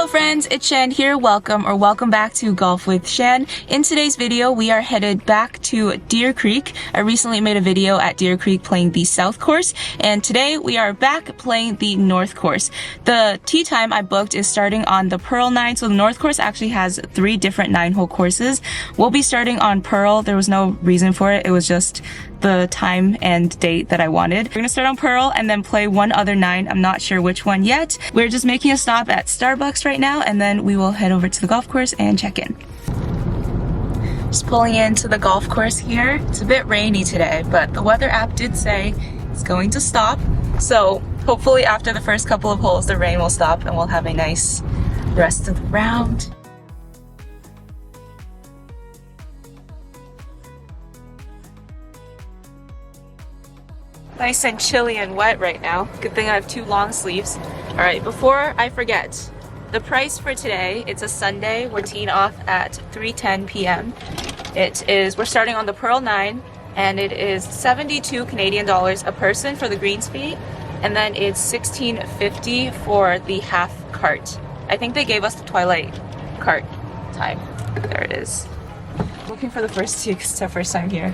friends, it's Shan here. Welcome back to Golf with Shan. In today's video, we are headed back to Deer Creek. I recently made a video at Deer Creek playing the South course, and today we are back playing the North course. The tee time I booked is starting on the Pearl 9, so the North course actually has 3 different 9-hole courses. We'll be starting on Pearl. There was no reason for it. It was just the time and date that I wanted. We're gonna start on Pearl and then play one other 9. I'm not sure which one yet. We're just making a stop at Starbucks right now, and then we will head over to the golf course and check in. Just pulling into the golf course here. It's a bit rainy today, but the weather app did say it's going to stop. So hopefully after the first couple of holes, the rain will stop and we'll have a nice rest of the round. Nice and chilly and wet right now. Good thing I have 2 long sleeves. All right, before I forget, the price for today, it's a Sunday. We're teeing off at 3:10 p.m. We're starting on the Pearl 9, and it is 72 Canadian dollars a person for the greens fee, and then it's $16.50 for the half cart. I think they gave us the twilight cart time. There it is. Looking for the first tee because it's our first time here.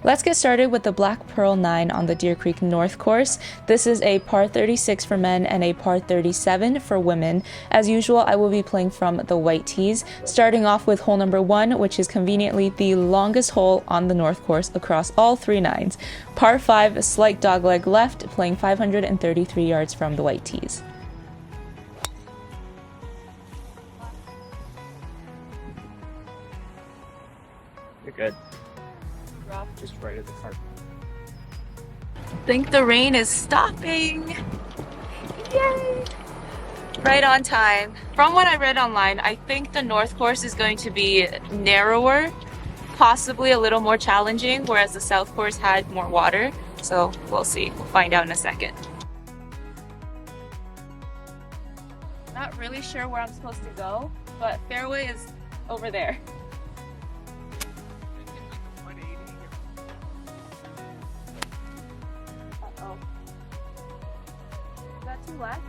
Let's get started with the Black Pearl 9 on the Deer Creek North course. This is a par 36 for men and a par 37 for women. As usual, I will be playing from the white tees, starting off with hole number 1, which is conveniently the longest hole on the North course across all 3 nines. Par 5, a slight dogleg left, playing 533 yards from the white tees. You're good. Just right at the cart. I think the rain is stopping. Yay! Right on time. From what I read online, I think the North course is going to be narrower, possibly a little more challenging, whereas the South course had more water. So we'll see. We'll find out in a second. Not really sure where I'm supposed to go, but fairway is over there. Left.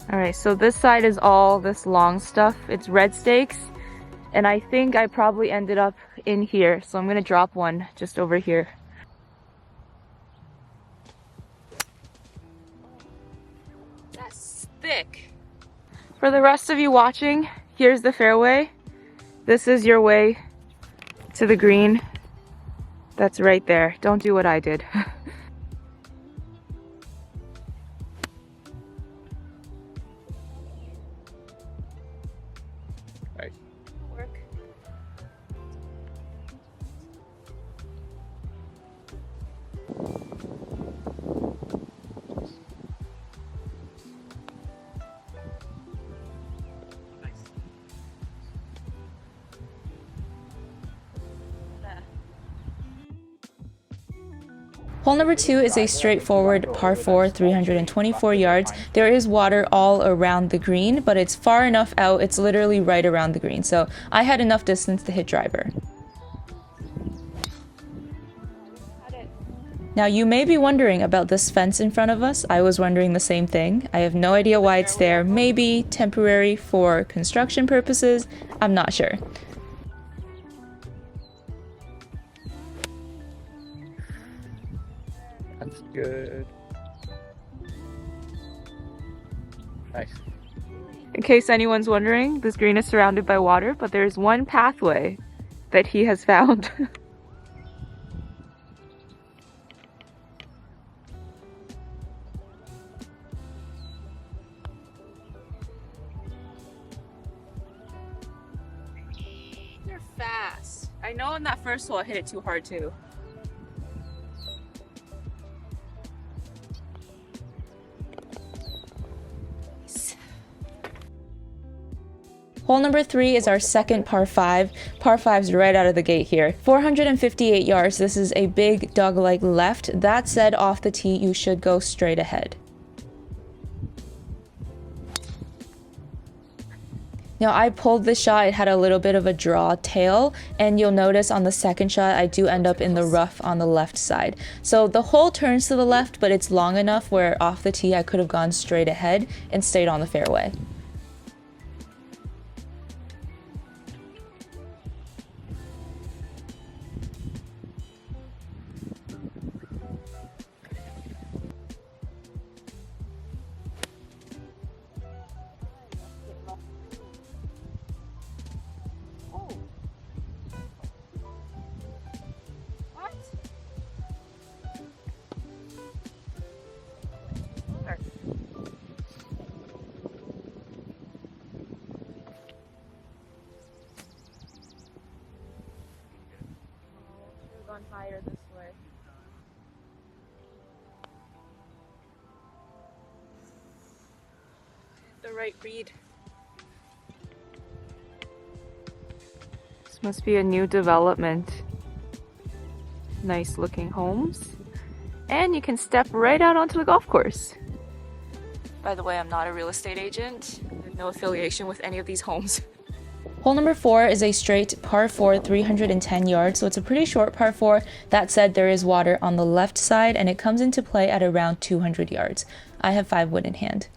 Alright, so this side is all this long stuff. It's red stakes, and I think I probably ended up in here, so I'm gonna drop one just over here. That's thick. For the rest of you watching, here's the fairway. This is your way to the green. That's right there. Don't do what I did. Right. Work. Hole number 2 is a straightforward par 4, 324 yards. There is water all around the green, but it's far enough out, it's literally right around the green. So I had enough distance to hit driver. Now you may be wondering about this fence in front of us. I was wondering the same thing. I have no idea why it's there. Maybe temporary for construction purposes. I'm not sure. That's good. Nice. In case anyone's wondering, this green is surrounded by water, but there's one pathway that he has found. They're fast. I know on that first hole I hit it too hard too. Hole number 3 is our second par 5. Par 5's right out of the gate here. 458 yards. This is a big dog-leg left. That said, off the tee, you should go straight ahead. Now I pulled this shot, it had a little bit of a draw tail, and you'll notice on the second shot I do end up in the rough on the left side. So the hole turns to the left, but it's long enough where off the tee I could have gone straight ahead and stayed on the fairway. Higher this way. The right read. This must be a new development. Nice looking homes. And you can step right out onto the golf course. By the way, I'm not a real estate agent. I have no affiliation with any of these homes. Hole number 4 is a straight par 4, 310 yards, so it's a pretty short par 4. That said, there is water on the left side, and it comes into play at around 200 yards. I have 5 wood in hand.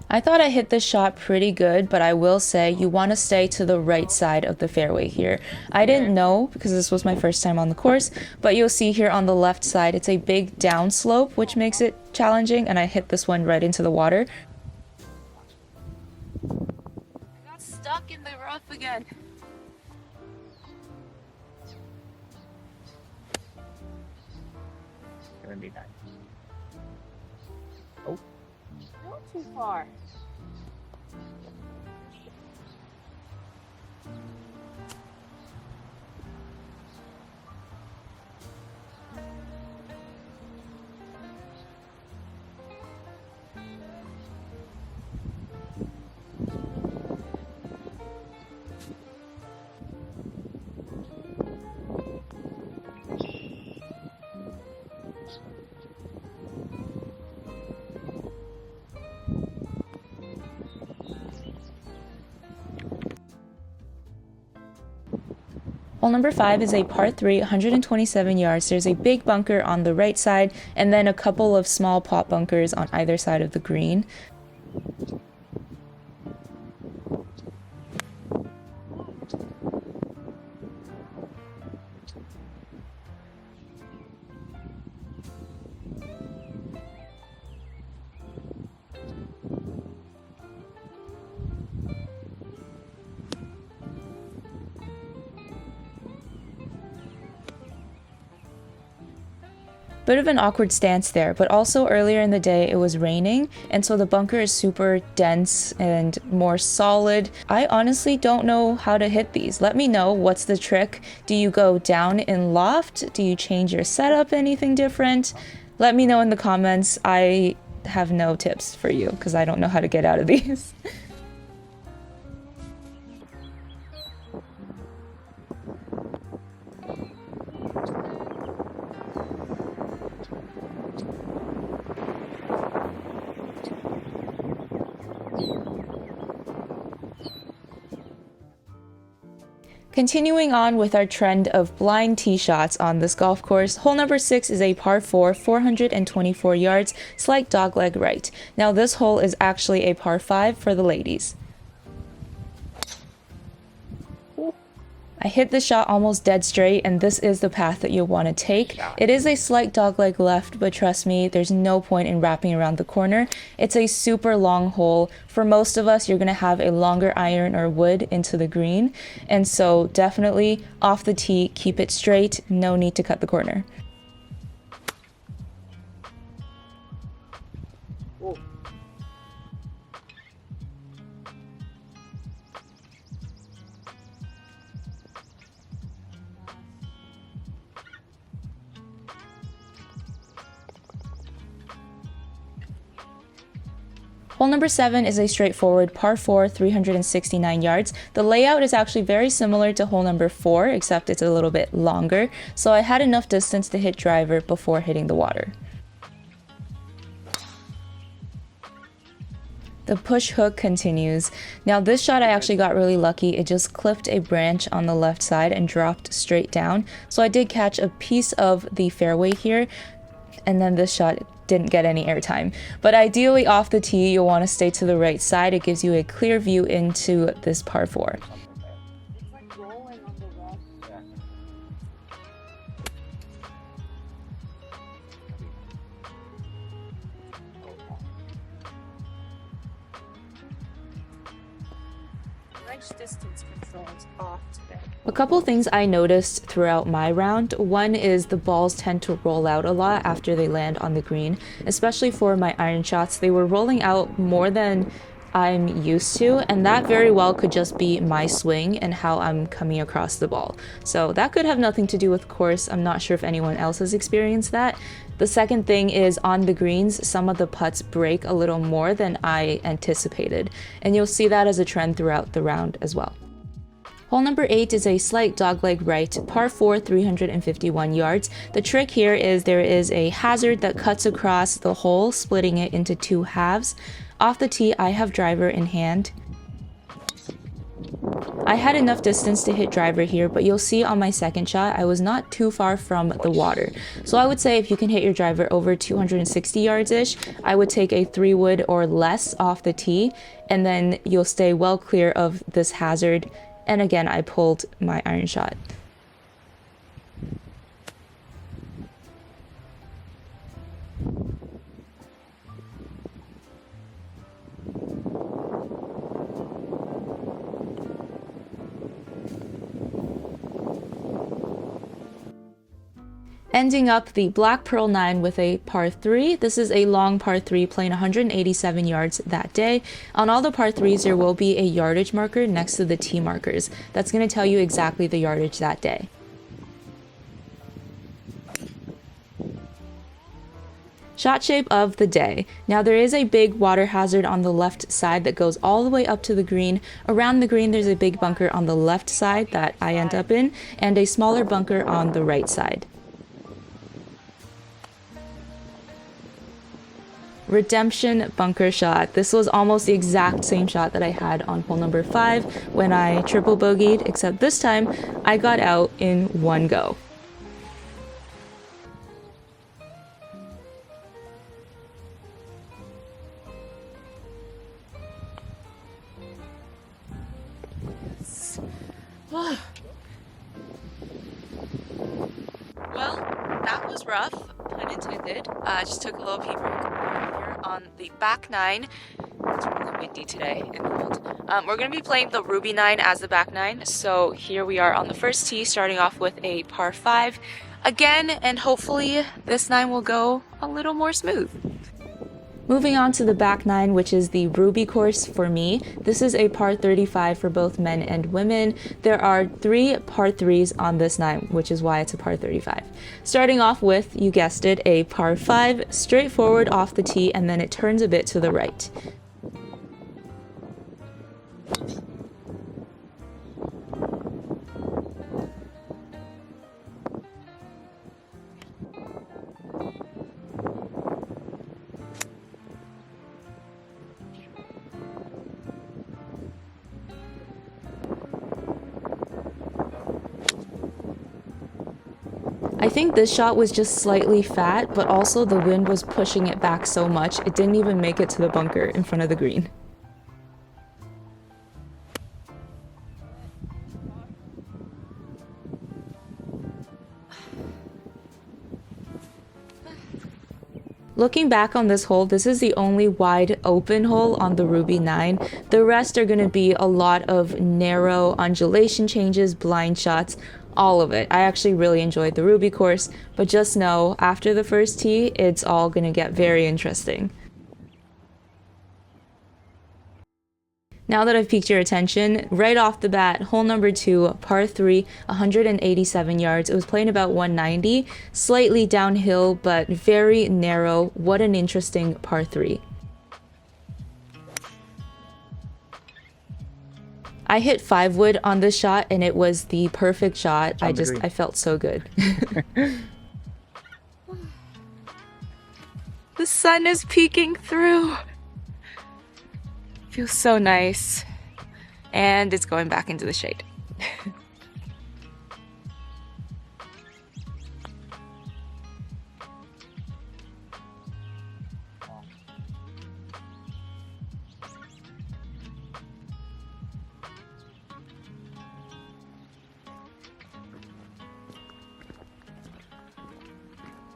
I thought I hit this shot pretty good, but I will say you want to stay to the right side of the fairway here. I didn't know because this was my first time on the course, but you'll see here on the left side it's a big downslope, which makes it challenging, and I hit this one right into the water. I got stuck in the rough again. It's gonna be nice. Oh. Not too far. Hole number 5 is a par 3, 127 yards. There's a big bunker on the right side and then a couple of small pot bunkers on either side of the green. Bit of an awkward stance there, but also earlier in the day it was raining, and so the bunker is super dense and more solid. I honestly don't know how to hit these. Let me know, what's the trick? Do you go down in loft? Do you change your setup, anything different? Let me know in the comments. I have no tips for you because I don't know how to get out of these. Continuing on with our trend of blind tee shots on this golf course, hole number 6 is a par 4, 424 yards, slight dogleg right. Now this hole is actually a par 5 for the ladies. I hit the shot almost dead straight, and this is the path that you'll want to take. It is a slight dogleg left, but trust me, there's no point in wrapping around the corner. It's a super long hole. For most of us, you're going to have a longer iron or wood into the green, and so definitely off the tee, keep it straight, no need to cut the corner. Hole number 7 is a straightforward par 4, 369 yards. The layout is actually very similar to hole number 4, except it's a little bit longer, so I had enough distance to hit driver before hitting the water. The push hook continues. Now this shot I actually got really lucky. It just clipped a branch on the left side and dropped straight down. So I did catch a piece of the fairway here, and then this shot didn't get any airtime. But ideally off the tee, you'll want to stay to the right side. It gives you a clear view into this par 4. Distance control is off today. A couple things I noticed throughout my round. One is the balls tend to roll out a lot after they land on the green, especially for my iron shots. They were rolling out more than I'm used to, and that very well could just be my swing and how I'm coming across the ball. So that could have nothing to do with course. I'm not sure if anyone else has experienced that. The second thing is on the greens, some of the putts break a little more than I anticipated, and you'll see that as a trend throughout the round as well. Hole number 8 is a slight dogleg right, par 4, 351 yards. The trick here is there is a hazard that cuts across the hole, splitting it into 2 halves. Off the tee, I have driver in hand. I had enough distance to hit driver here, but you'll see on my second shot, I was not too far from the water. So I would say if you can hit your driver over 260 yards-ish, I would take a 3-wood or less off the tee, and then you'll stay well clear of this hazard. And again, I pulled my iron shot. Ending up the Black Pearl 9 with a par 3. This is a long par 3 playing 187 yards that day. On all the par 3s, there will be a yardage marker next to the tee markers. That's going to tell you exactly the yardage that day. Shot shape of the day. Now there is a big water hazard on the left side that goes all the way up to the green. Around the green there's a big bunker on the left side that I end up in, and a smaller bunker on the right side. Redemption bunker shot. This was almost the exact same shot that I had on hole number 5 when I triple bogeyed, except this time I got out in one go. Well, that was rough, pun intended. Just took a little pee break. We're here on the back 9. It's really windy today in the world. We're going to be playing the Ruby 9 as the back 9. So here we are on the first tee, starting off with a par 5 again, and hopefully this 9 will go a little more smooth. Moving on to the back 9, which is the Ruby course for me. This is a par 35 for both men and women. There are 3 par 3s on this 9, which is why it's a par 35. Starting off with, you guessed it, a par 5, straightforward off the tee, and then it turns a bit to the right. I think this shot was just slightly fat, but also the wind was pushing it back so much, it didn't even make it to the bunker in front of the green. Looking back on this hole, this is the only wide open hole on the Ruby 9. The rest are going to be a lot of narrow undulation changes, blind shots, all of it. I actually really enjoyed the Ruby course, but just know after the first tee, it's all going to get very interesting. Now that I've piqued your attention, right off the bat, hole number 2, par 3, 187 yards. It was playing about 190, slightly downhill, but very narrow. What an interesting par 3. I hit 5-wood on this shot, and it was the perfect shot. I felt so good. The sun is peeking through. Feels so nice. And it's going back into the shade.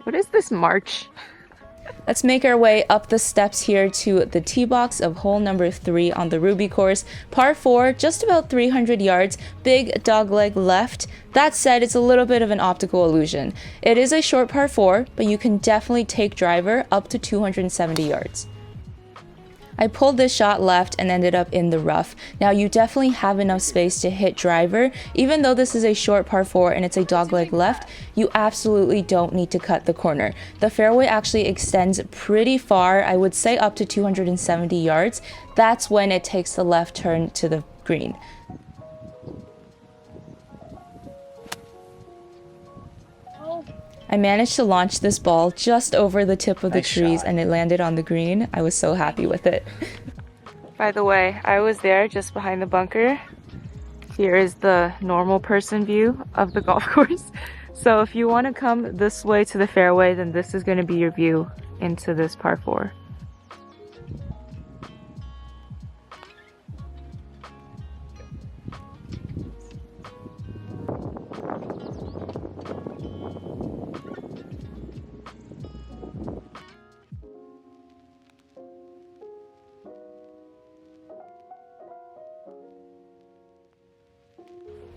What is this march? Let's make our way up the steps here to the tee box of hole number 3 on the Ruby course. Par 4, just about 300 yards, big dogleg left. That said, it's a little bit of an optical illusion. It is a short par 4, but you can definitely take driver up to 270 yards. I pulled this shot left and ended up in the rough. Now you definitely have enough space to hit driver. Even though this is a short par 4 and it's a dogleg left, you absolutely don't need to cut the corner. The fairway actually extends pretty far, I would say up to 270 yards. That's when it takes the left turn to the green. I managed to launch this ball just over the tip of the trees and it landed on the green. I was so happy with it. By the way, I was there just behind the bunker. Here is the normal person view of the golf course. So if you want to come this way to the fairway, then this is going to be your view into this par 4.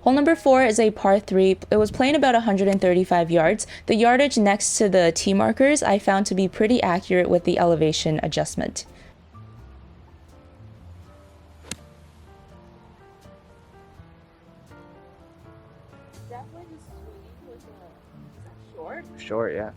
Hole number 4 is a par 3. It was playing about 135 yards. The yardage next to the tee markers I found to be pretty accurate with the elevation adjustment. Definitely the swing was short. Short, yeah.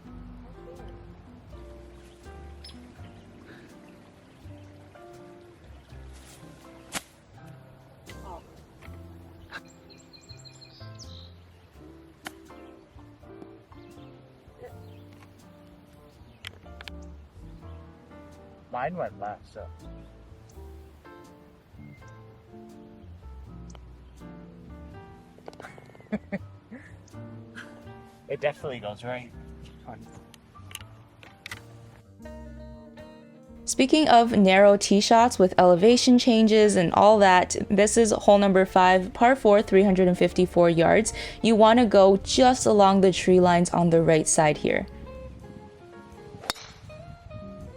Mine went left, so. It definitely goes right. Speaking of narrow tee shots with elevation changes and all that, this is hole number 5, par 4, 354 yards. You want to go just along the tree lines on the right side here.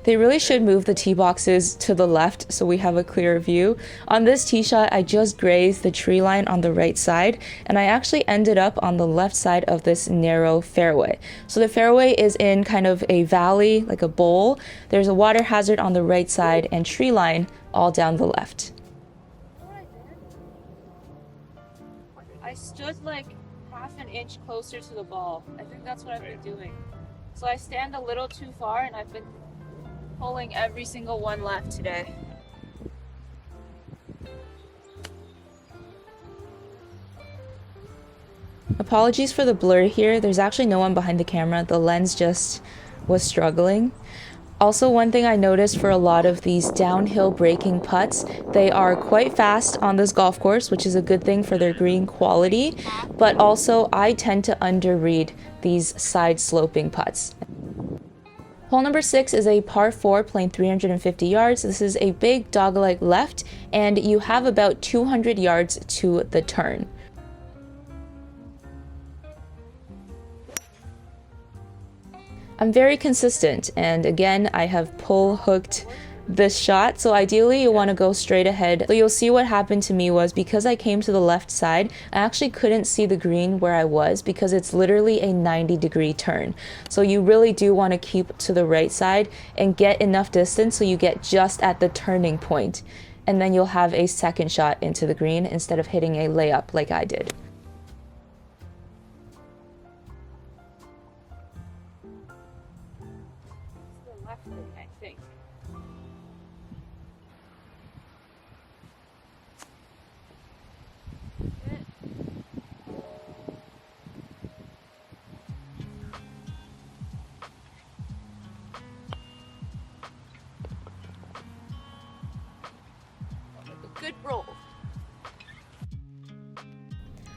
They really should move the tee boxes to the left so we have a clearer view. On this tee shot, I just grazed the tree line on the right side, and I actually ended up on the left side of this narrow fairway. So the fairway is in kind of a valley, like a bowl. There's a water hazard on the right side and tree line all down the left. I stood like half an inch closer to the ball. I think that's what I've been doing. So I stand a little too far and I've been pulling every single one left today. Apologies for the blur here. There's actually no one behind the camera. The lens just was struggling. Also, one thing I noticed for a lot of these downhill breaking putts, they are quite fast on this golf course, which is a good thing for their green quality, but also I tend to underread these side sloping putts. Hole number 6 is a par 4 playing 350 yards. This is a big dogleg left, and you have about 200 yards to the turn. I'm very consistent, and again, I have pull hooked this shot, so ideally you want to go straight ahead. So you'll see what happened to me was because I came to the left side, I actually couldn't see the green where I was because it's literally a 90-degree turn. So you really do want to keep to the right side and get enough distance so you get just at the turning point, and then you'll have a second shot into the green instead of hitting a layup like I did. It's the left thing, I think.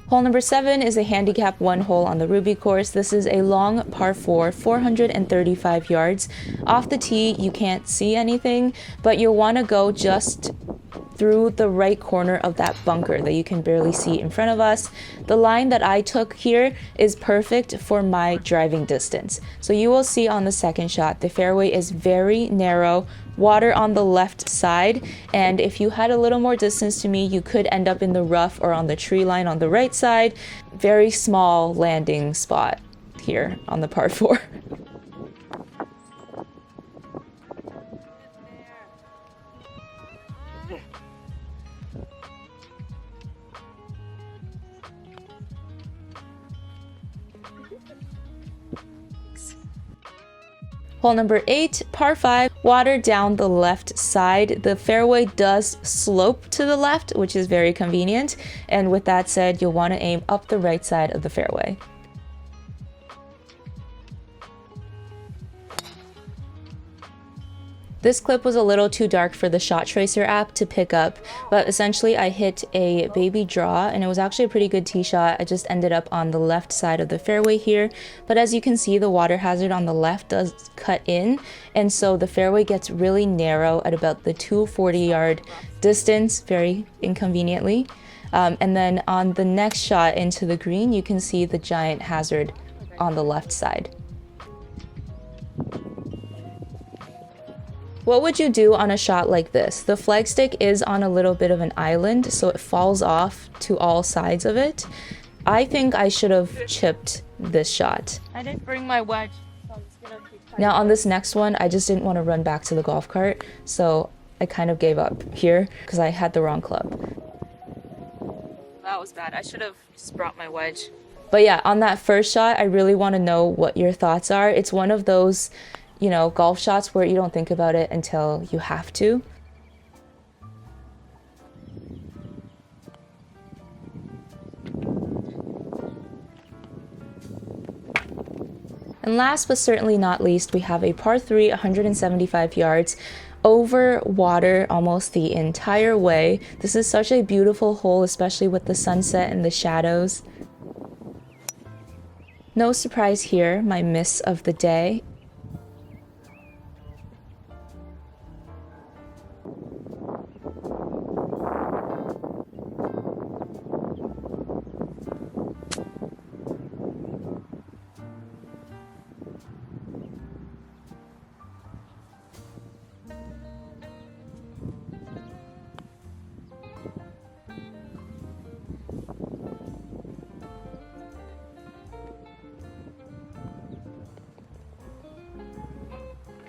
Hole number 7 is a handicap 1 hole on the Ruby course. This is a long par 4, 435 yards. Off the tee, you can't see anything, but you'll want to go just through the right corner of that bunker that you can barely see in front of us. The line that I took here is perfect for my driving distance. So you will see on the second shot, the fairway is very narrow, water on the left side, and if you had a little more distance to me, you could end up in the rough or on the tree line on the right side. Very small landing spot here on the par 4. Hole number 8, par 5, water down the left side. The fairway does slope to the left, which is very convenient. And with that said, you'll want to aim up the right side of the fairway. This clip was a little too dark for the Shot Tracer app to pick up, but essentially I hit a baby draw and it was actually a pretty good tee shot. I just ended up on the left side of the fairway here, but as you can see, the water hazard on the left does cut in, and so the fairway gets really narrow at about the 240-yard distance, very inconveniently. And then on the next shot into the green, you can see the giant hazard on the left side. What would you do on a shot like this? The flagstick is on a little bit of an island, so it falls off to all sides of it. I think I should have chipped this shot. I didn't bring my wedge, so I'm just gonna keep trying. Now on this next one, I just didn't want to run back to the golf cart, so I kind of gave up here because I had the wrong club. That was bad. I should have just brought my wedge. But yeah, on that first shot, I really want to know what your thoughts are. It's one of those, you know, golf shots where you don't think about it until you have to. And last but certainly not least, we have a par 3, 175 yards, over water almost the entire way. This is such a beautiful hole, especially with the sunset and the shadows. No surprise here, my miss of the day.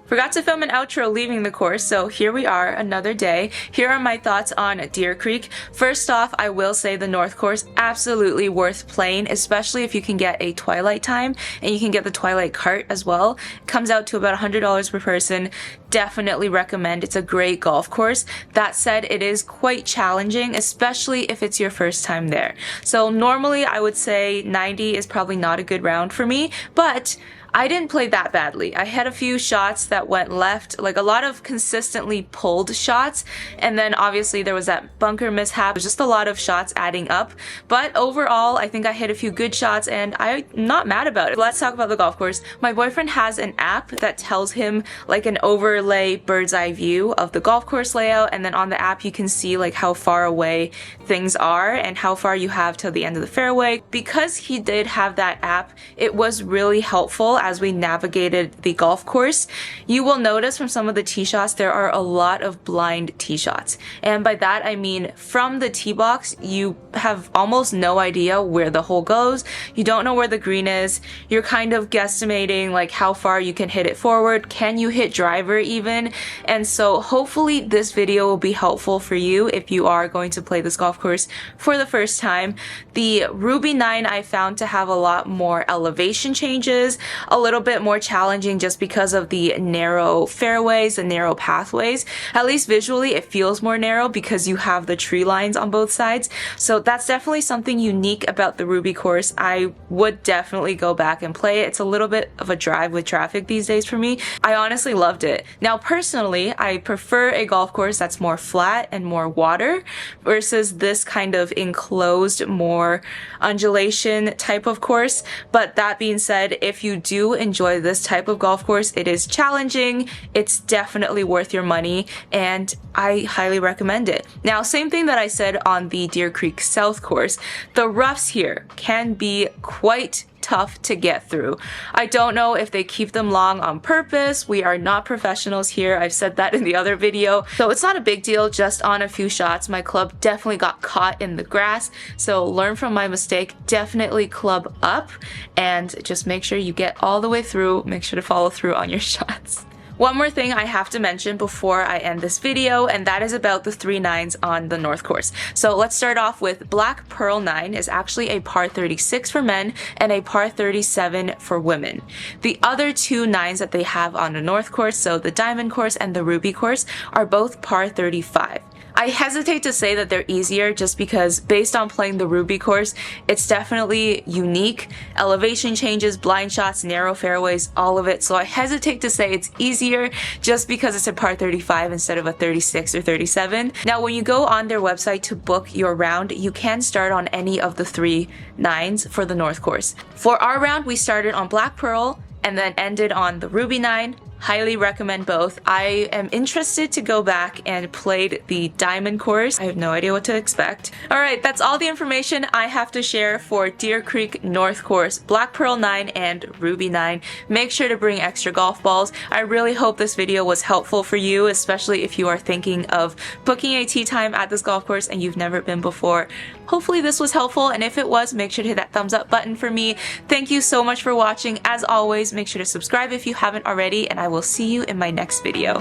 Forgot to film an outro leaving the course, so here we are, another day. Here are my thoughts on Deer Creek. First off, I will say the North Course, absolutely worth playing, especially if you can get a twilight time, and you can get the twilight cart as well. It comes out to about $100 per person. Definitely recommend. It's a great golf course. That said, it is quite challenging, especially if it's your first time there. So normally I would say 90 is probably not a good round for me, but I didn't play that badly. I had a few shots that went left, like a lot of consistently pulled shots, and then obviously there was that bunker mishap. It was just a lot of shots adding up, but overall I think I hit a few good shots and I'm not mad about it. Let's talk about the golf course. My boyfriend has an app that tells him like an overlay bird's eye view of the golf course layout, and then on the app you can see like how far away things are and how far you have to the end of the fairway. Because he did have that app, it was really helpful as we navigated the golf course. You will notice from some of the tee shots there are a lot of blind tee shots, and by that I mean from the tee box you have almost no idea where the hole goes. You don't know where the green is. You're kind of guesstimating like how far you can hit it forward. Can you hit driver even? And so hopefully this video will be helpful for you if you are going to play this golf course for the first time. The Ruby 9 I found to have a lot more elevation changes, a little bit more challenging just because of the narrow fairways and narrow pathways. At least visually, it feels more narrow because you have the tree lines on both sides. So that's definitely something unique about the Ruby course. I would definitely go back and play it. It's a little bit of a drive with traffic these days for me. I honestly loved it. Now, personally, I prefer a golf course that's more flat and more water versus this kind of enclosed, more undulation type of course. But that being said, if you do enjoy this type of golf course, it is challenging, it's definitely worth your money, and I highly recommend it. Now, same thing that I said on the Deer Creek South course, the roughs here can be quite tough to get through. I don't know if they keep them long on purpose. We are not professionals here. I've said that in the other video. So it's not a big deal, just on a few shots. My club definitely got caught in the grass. So learn from my mistake. Definitely club up and just make sure you get all the way through. Make sure to follow through on your shots. One more thing I have to mention before I end this video, and that is about the 3 9s on the North course. So let's start off with Black Pearl 9 is actually a par 36 for men and a par 37 for women. The other 2 9s that they have on the North course, so the Diamond course and the Ruby course, are both par 35. I hesitate to say that they're easier just because based on playing the Ruby course, it's definitely unique. Elevation changes, blind shots, narrow fairways, all of it. So I hesitate to say it's easier just because it's a par 35 instead of a 36 or 37. Now, when you go on their website to book your round, you can start on any of the 3 9s for the North course. For our round, we started on Black Pearl and then ended on the Ruby 9. Highly recommend both. I am interested to go back and play the Diamond course. I have no idea what to expect. Alright, that's all the information I have to share for Deer Creek North course, Black Pearl 9 and Ruby 9. Make sure to bring extra golf balls. I really hope this video was helpful for you, especially if you are thinking of booking a tee time at this golf course and you've never been before. Hopefully this was helpful, and if it was, make sure to hit that thumbs up button for me. Thank you so much for watching. As always, make sure to subscribe if you haven't already, and I will see you in my next video.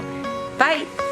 Bye!